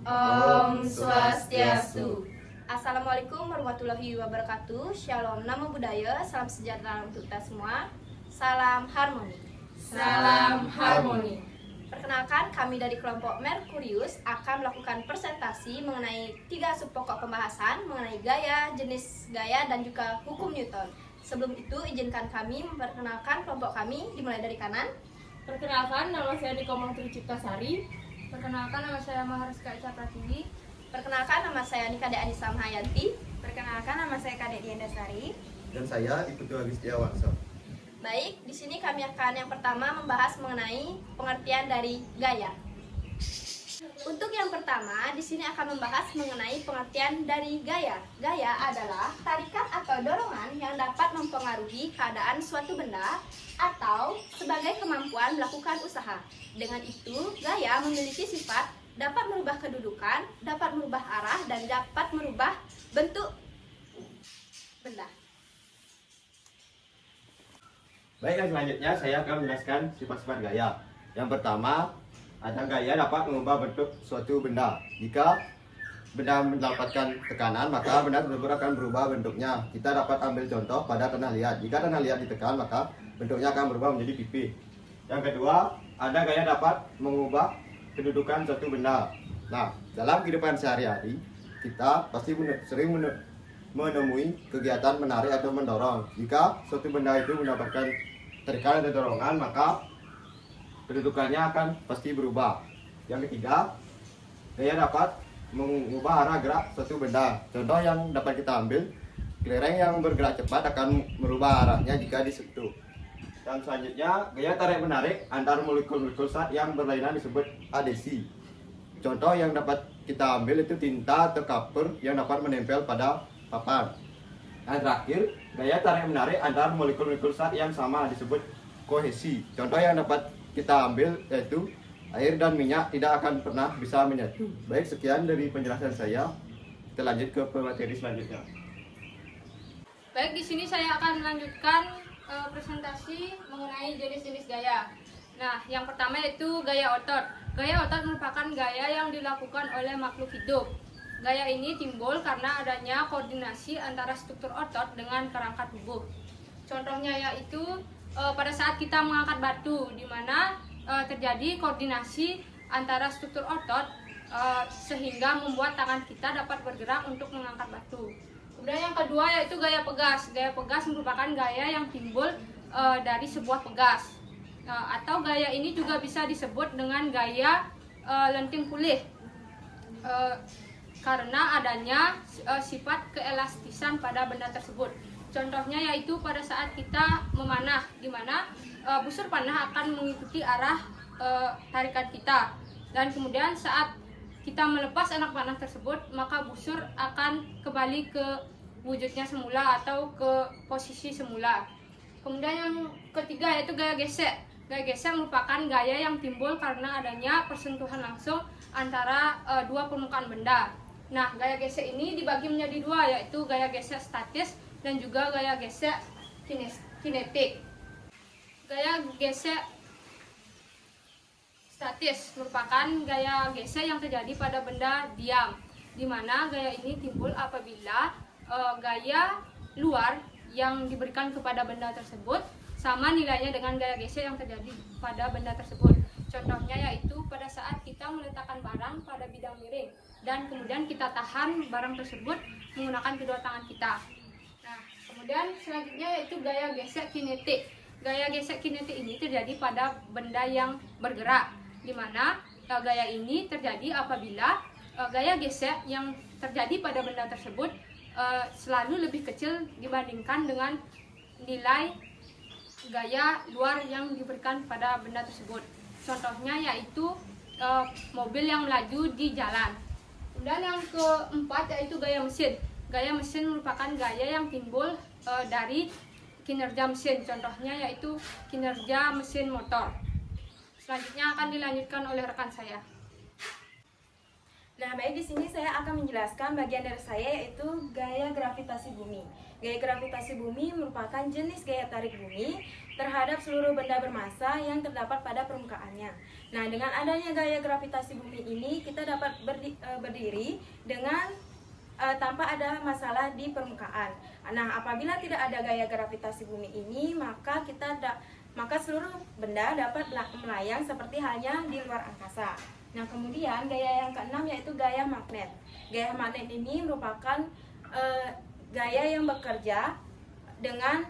Om Swastiastu. Assalamualaikum warahmatullahi wabarakatuh. Shalom, nama budaya, salam sejahtera untuk kita semua. Salam harmoni. Salam harmoni. Perkenalkan, kami dari kelompok Merkurius akan melakukan presentasi mengenai 3 sub pokok pembahasan mengenai gaya, jenis gaya, dan juga hukum Newton. Sebelum itu, izinkan kami memperkenalkan kelompok kami, dimulai dari kanan. Perkenalkan, nama saya Niko Mangtri Ciptasari. Perkenalkan, nama saya Maharska Ica Pratiwi. Perkenalkan, nama saya Nikade Anissa Mahayanti. Perkenalkan, nama saya Kadek Dian Dasari. Dan saya Iputu Agus Setiawansa. Baik, di sini kami akan yang pertama membahas mengenai pengertian dari gaya. Untuk yang pertama, di sini akan membahas mengenai pengertian dari gaya. Gaya adalah tarikan atau dorongan yang dapat mempengaruhi keadaan suatu benda atau sebagai kemampuan melakukan usaha. Dengan itu, gaya memiliki sifat dapat merubah kedudukan, dapat merubah arah, dan dapat merubah bentuk benda. Baik, selanjutnya saya akan menjelaskan sifat-sifat gaya. Yang pertama, ada gaya dapat mengubah bentuk suatu benda. Jika benda mendapatkan tekanan, maka benda tersebut akan berubah bentuknya. Kita dapat ambil contoh pada tanah liat. Jika tanah liat ditekan, maka bentuknya akan berubah menjadi pipi. Yang kedua, ada gaya dapat mengubah kedudukan suatu benda. Nah, dalam kehidupan sehari-hari, kita pasti sering menemui kegiatan menarik atau mendorong. Jika suatu benda itu mendapatkan tekanan atau dorongan, maka kedudukannya akan pasti berubah. Yang ketiga, gaya dapat mengubah arah gerak suatu benda. Contoh yang dapat kita ambil, kelereng yang bergerak cepat akan merubah arahnya jika disentuh. Dan selanjutnya, gaya tarik-menarik antar molekul-molekul zat yang berlainan disebut adesi. Contoh yang dapat kita ambil itu tinta atau kapur yang dapat menempel pada papan. Dan terakhir, gaya tarik-menarik antar molekul-molekul zat yang sama disebut kohesi. Contoh yang dapat kita ambil yaitu air dan minyak tidak akan pernah bisa menyatu. Baik, sekian dari penjelasan saya. Kita lanjut ke materi selanjutnya. Baik, di sini saya akan melanjutkan presentasi mengenai jenis-jenis gaya. Nah, yang pertama yaitu gaya otot. Gaya otot merupakan gaya yang dilakukan oleh makhluk hidup. Gaya ini timbul karena adanya koordinasi antara struktur otot dengan kerangka tubuh. Contohnya yaitu pada saat kita mengangkat batu, di mana terjadi koordinasi antara struktur otot sehingga membuat tangan kita dapat bergerak untuk mengangkat batu. Kemudian yang kedua yaitu gaya pegas. Gaya pegas merupakan gaya yang timbul dari sebuah pegas. Atau gaya ini juga bisa disebut dengan gaya lenting pulih. Karena adanya sifat keelastisan pada benda tersebut. Contohnya yaitu pada saat kita memanah, di mana busur panah akan mengikuti arah tarikan kita. Dan kemudian saat kita melepas anak panah tersebut, maka busur akan kembali ke wujudnya semula atau ke posisi semula. Kemudian yang ketiga yaitu gaya gesek. Gaya gesek merupakan gaya yang timbul karena adanya persentuhan langsung antara dua permukaan benda. Nah, gaya gesek ini dibagi menjadi dua, yaitu gaya gesek statis dan juga gaya gesek kinetik. Gaya gesek statis merupakan gaya gesek yang terjadi pada benda diam, di mana gaya ini timbul apabila gaya luar yang diberikan kepada benda tersebut sama nilainya dengan gaya gesek yang terjadi pada benda tersebut. Contohnya yaitu pada saat kita meletakkan barang pada bidang miring dan kemudian kita tahan barang tersebut menggunakan kedua tangan kita. Nah, kemudian selanjutnya yaitu gaya gesek kinetik. Gaya gesek kinetik ini terjadi pada benda yang bergerak, di mana gaya ini terjadi apabila gaya gesek yang terjadi pada benda tersebut selalu lebih kecil dibandingkan dengan nilai gaya luar yang diberikan pada benda tersebut. Contohnya yaitu mobil yang melaju di jalan. Kemudian yang keempat yaitu gaya mesin. Gaya mesin merupakan gaya yang timbul dari kinerja mesin. Contohnya yaitu kinerja mesin motor. Selanjutnya akan dilanjutkan oleh rekan saya. Nah, baik, di sini saya akan menjelaskan bagian dari saya yaitu gaya gravitasi bumi. Gaya gravitasi bumi merupakan jenis gaya tarik bumi terhadap seluruh benda bermassa yang terdapat pada permukaannya. Nah, dengan adanya gaya gravitasi bumi ini, kita dapat berdiri dengan tanpa ada masalah di permukaan. Nah, apabila tidak ada gaya gravitasi bumi ini, maka seluruh benda dapat melayang seperti halnya di luar angkasa. Nah, kemudian gaya yang keenam yaitu gaya magnet. Gaya magnet ini merupakan gaya yang bekerja dengan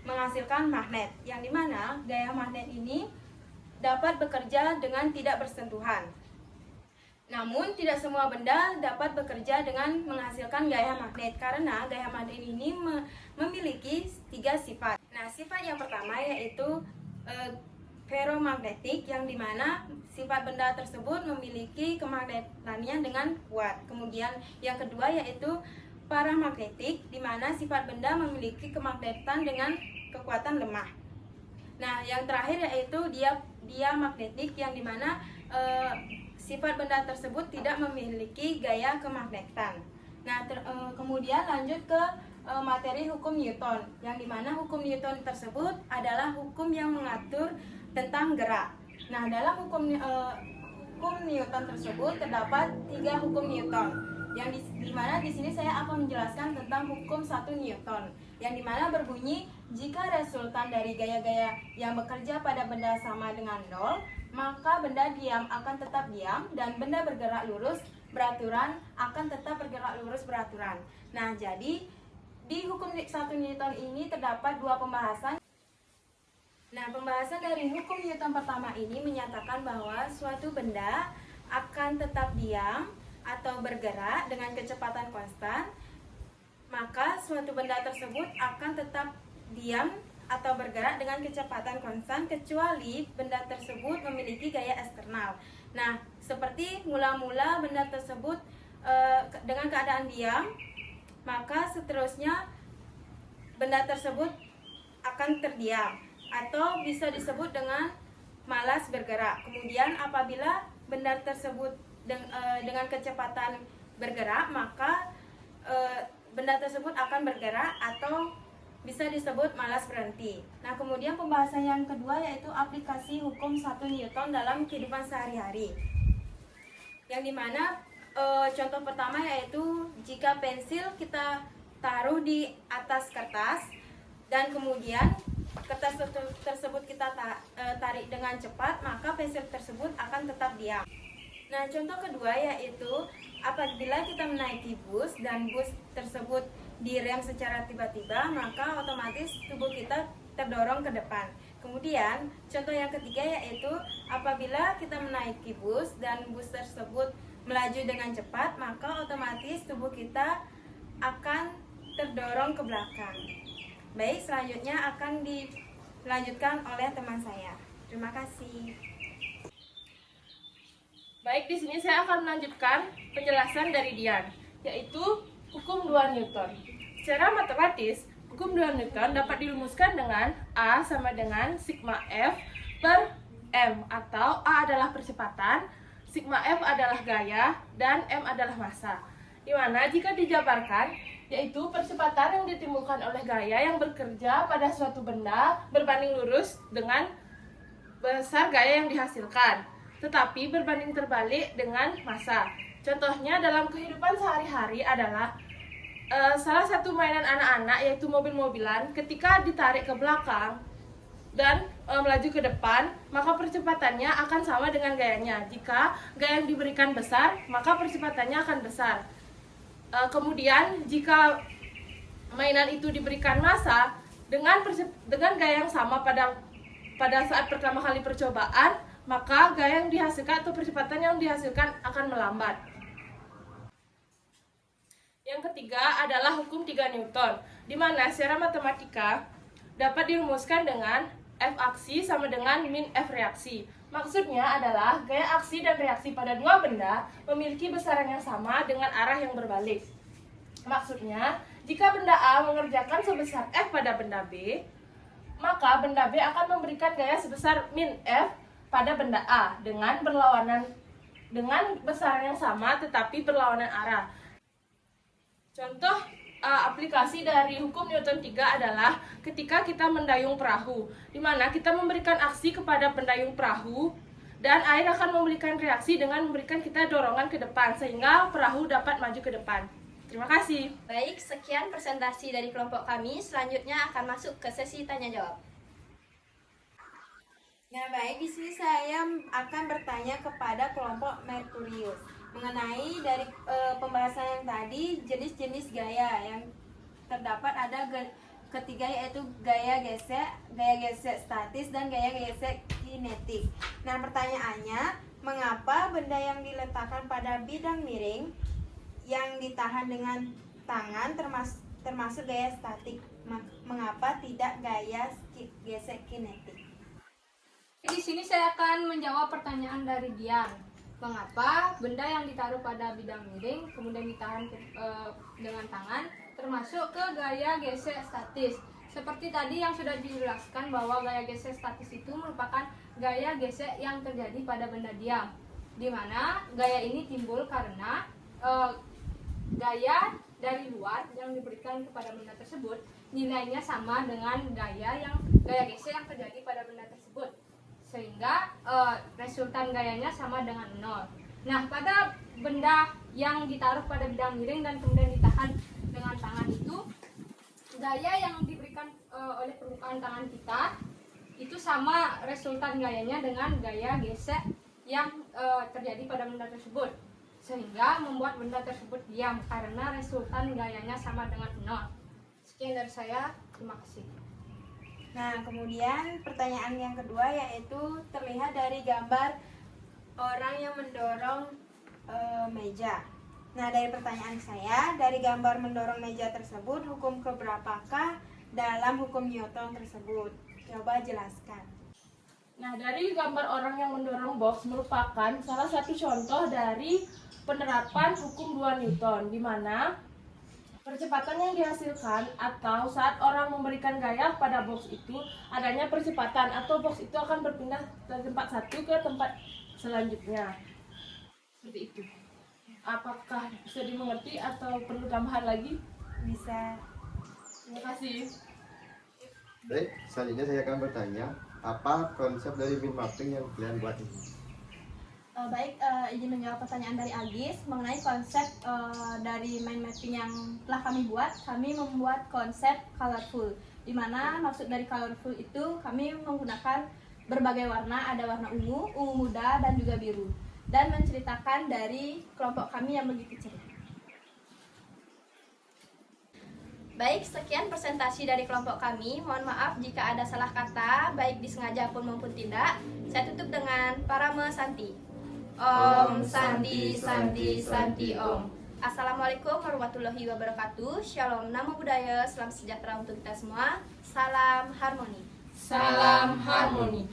menghasilkan magnet, yang dimana gaya magnet ini dapat bekerja dengan tidak bersentuhan. Namun, tidak semua benda dapat bekerja dengan menghasilkan gaya magnet karena gaya magnet ini memiliki 3 sifat. Nah, sifat yang pertama yaitu ferromagnetik, yang dimana sifat benda tersebut memiliki kemagnetannya dengan kuat. Kemudian yang kedua yaitu paramagnetik, di mana sifat benda memiliki kemagnetan dengan kekuatan lemah. Nah, yang terakhir yaitu diamagnetik, yang dimana sifat benda tersebut tidak memiliki gaya kemagnetan. Nah, kemudian lanjut ke materi hukum Newton, yang dimana hukum Newton tersebut adalah hukum yang mengatur tentang gerak. Nah, dalam hukum Newton tersebut terdapat 3 hukum Newton, yang dimana di sini saya akan menjelaskan tentang hukum 1 Newton, yang dimana berbunyi jika resultan dari gaya-gaya yang bekerja pada benda sama dengan 0, maka benda diam akan tetap diam dan benda bergerak lurus beraturan akan tetap bergerak lurus beraturan. Nah, jadi di hukum 1 Newton ini terdapat 2 pembahasan. Nah, pembahasan dari hukum Newton pertama ini menyatakan bahwa suatu benda akan tetap diam atau bergerak dengan kecepatan konstan, maka suatu benda tersebut akan tetap diam atau bergerak dengan kecepatan konstan kecuali benda tersebut memiliki gaya eksternal. Nah, seperti mula-mula benda tersebut dengan keadaan diam, maka seterusnya benda tersebut akan terdiam atau bisa disebut dengan malas bergerak. Kemudian apabila benda tersebut dengan kecepatan bergerak, maka benda tersebut akan bergerak atau bisa disebut malas berhenti. Nah, kemudian pembahasan yang kedua yaitu aplikasi hukum 1 Newton dalam kehidupan sehari-hari. Yang dimana contoh pertama yaitu jika pensil kita taruh di atas kertas dan kemudian kertas tersebut kita tarik dengan cepat, maka pensil tersebut akan tetap diam. Nah, contoh kedua yaitu apabila kita menaiki bus dan bus tersebut direm secara tiba-tiba, maka otomatis tubuh kita terdorong ke depan. Kemudian, contoh yang ketiga yaitu apabila kita menaiki bus dan bus tersebut melaju dengan cepat, maka otomatis tubuh kita akan terdorong ke belakang. Baik, selanjutnya akan dilanjutkan oleh teman saya. Terima kasih. Baik, di sini saya akan melanjutkan penjelasan dari Dian, yaitu hukum 2 Newton. Secara matematis, hukum 2 Newton dapat dirumuskan dengan A sama dengan sigma F per M, atau A adalah percepatan, sigma F adalah gaya, dan M adalah massa. Dimana jika dijabarkan, yaitu percepatan yang ditimbulkan oleh gaya yang bekerja pada suatu benda berbanding lurus dengan besar gaya yang dihasilkan, tetapi berbanding terbalik dengan massa. Contohnya dalam kehidupan sehari-hari adalah salah satu mainan anak-anak yaitu mobil-mobilan. Ketika ditarik ke belakang dan melaju ke depan, maka percepatannya akan sama dengan gayanya. Jika gaya yang diberikan besar, maka percepatannya akan besar. Kemudian jika mainan itu diberikan massa dengan gaya yang sama pada saat pertama kali percobaan, maka gaya yang dihasilkan atau percepatan yang dihasilkan akan melambat. Yang ketiga adalah hukum 3 Newton, di mana secara matematika dapat dirumuskan dengan F aksi sama dengan min F reaksi. Maksudnya adalah gaya aksi dan reaksi pada dua benda memiliki besaran yang sama dengan arah yang berbalik. Maksudnya, jika benda A mengerjakan sebesar F pada benda B, maka benda B akan memberikan gaya sebesar min F pada benda A dengan besaran yang sama tetapi berlawanan arah. Contoh aplikasi dari hukum Newton 3 adalah ketika kita mendayung perahu, di mana kita memberikan aksi kepada pendayung perahu Dan air akan memberikan reaksi dengan memberikan kita dorongan ke depan sehingga perahu dapat maju ke depan. Terima kasih. Baik, sekian presentasi dari kelompok kami. Selanjutnya akan masuk ke sesi tanya jawab. Nah, baik, di sini saya akan bertanya kepada kelompok Merkurius mengenai dari pembahasan yang tadi, jenis-jenis gaya yang terdapat ada ketiga, yaitu gaya gesek statis, dan gaya gesek kinetik. Nah, pertanyaannya, mengapa benda yang diletakkan pada bidang miring yang ditahan dengan tangan termasuk gaya statik? Mengapa tidak gaya gesek kinetik? Di sini saya akan menjawab pertanyaan dari Dian. Mengapa benda yang ditaruh pada bidang miring kemudian ditahan dengan tangan termasuk ke gaya gesek statis? Seperti tadi yang sudah dijelaskan bahwa gaya gesek statis itu merupakan gaya gesek yang terjadi pada benda diam, di mana gaya ini timbul karena gaya dari luar yang diberikan kepada benda tersebut nilainya sama dengan gaya gesek yang terjadi pada benda tersebut, sehingga resultan gayanya sama dengan 0. Nah, pada benda yang ditaruh pada bidang miring dan kemudian ditahan dengan tangan itu, gaya yang diberikan oleh permukaan tangan kita itu sama resultan gayanya dengan gaya gesek yang terjadi pada benda tersebut, sehingga membuat benda tersebut diam karena resultan gayanya sama dengan 0. Sekian dari saya, terima kasih. Nah, kemudian pertanyaan yang kedua yaitu terlihat dari gambar orang yang mendorong meja. Nah, dari pertanyaan saya, dari gambar mendorong meja tersebut, hukum keberapakah dalam hukum Newton tersebut? Coba jelaskan. Nah, dari gambar orang yang mendorong box merupakan salah satu contoh dari penerapan hukum 2 Newton, di mana percepatan yang dihasilkan atau saat orang memberikan gaya pada box itu adanya percepatan atau box itu akan berpindah dari tempat satu ke tempat selanjutnya. Seperti itu. Apakah bisa dimengerti atau perlu tambahan lagi? Bisa. Terima kasih. Baik, selanjutnya saya akan bertanya, apa konsep dari min mapping yang kalian buat ini? Baik, izin menjawab pertanyaan dari Agis mengenai konsep dari mind mapping yang telah kami buat. Kami membuat konsep colorful, di mana maksud dari colorful itu kami menggunakan berbagai warna, ada warna ungu muda, dan juga biru, dan menceritakan dari kelompok kami yang begitu ceria. Baik, sekian presentasi dari kelompok kami. Mohon maaf jika ada salah kata, baik disengaja pun maupun tidak. Saya tutup dengan Parama Santi. Om Santi Santi Santi Om. Assalamualaikum warahmatullahi wabarakatuh. Shalom, namo buddhaya, salam sejahtera untuk kita semua. Salam harmoni. Salam harmoni.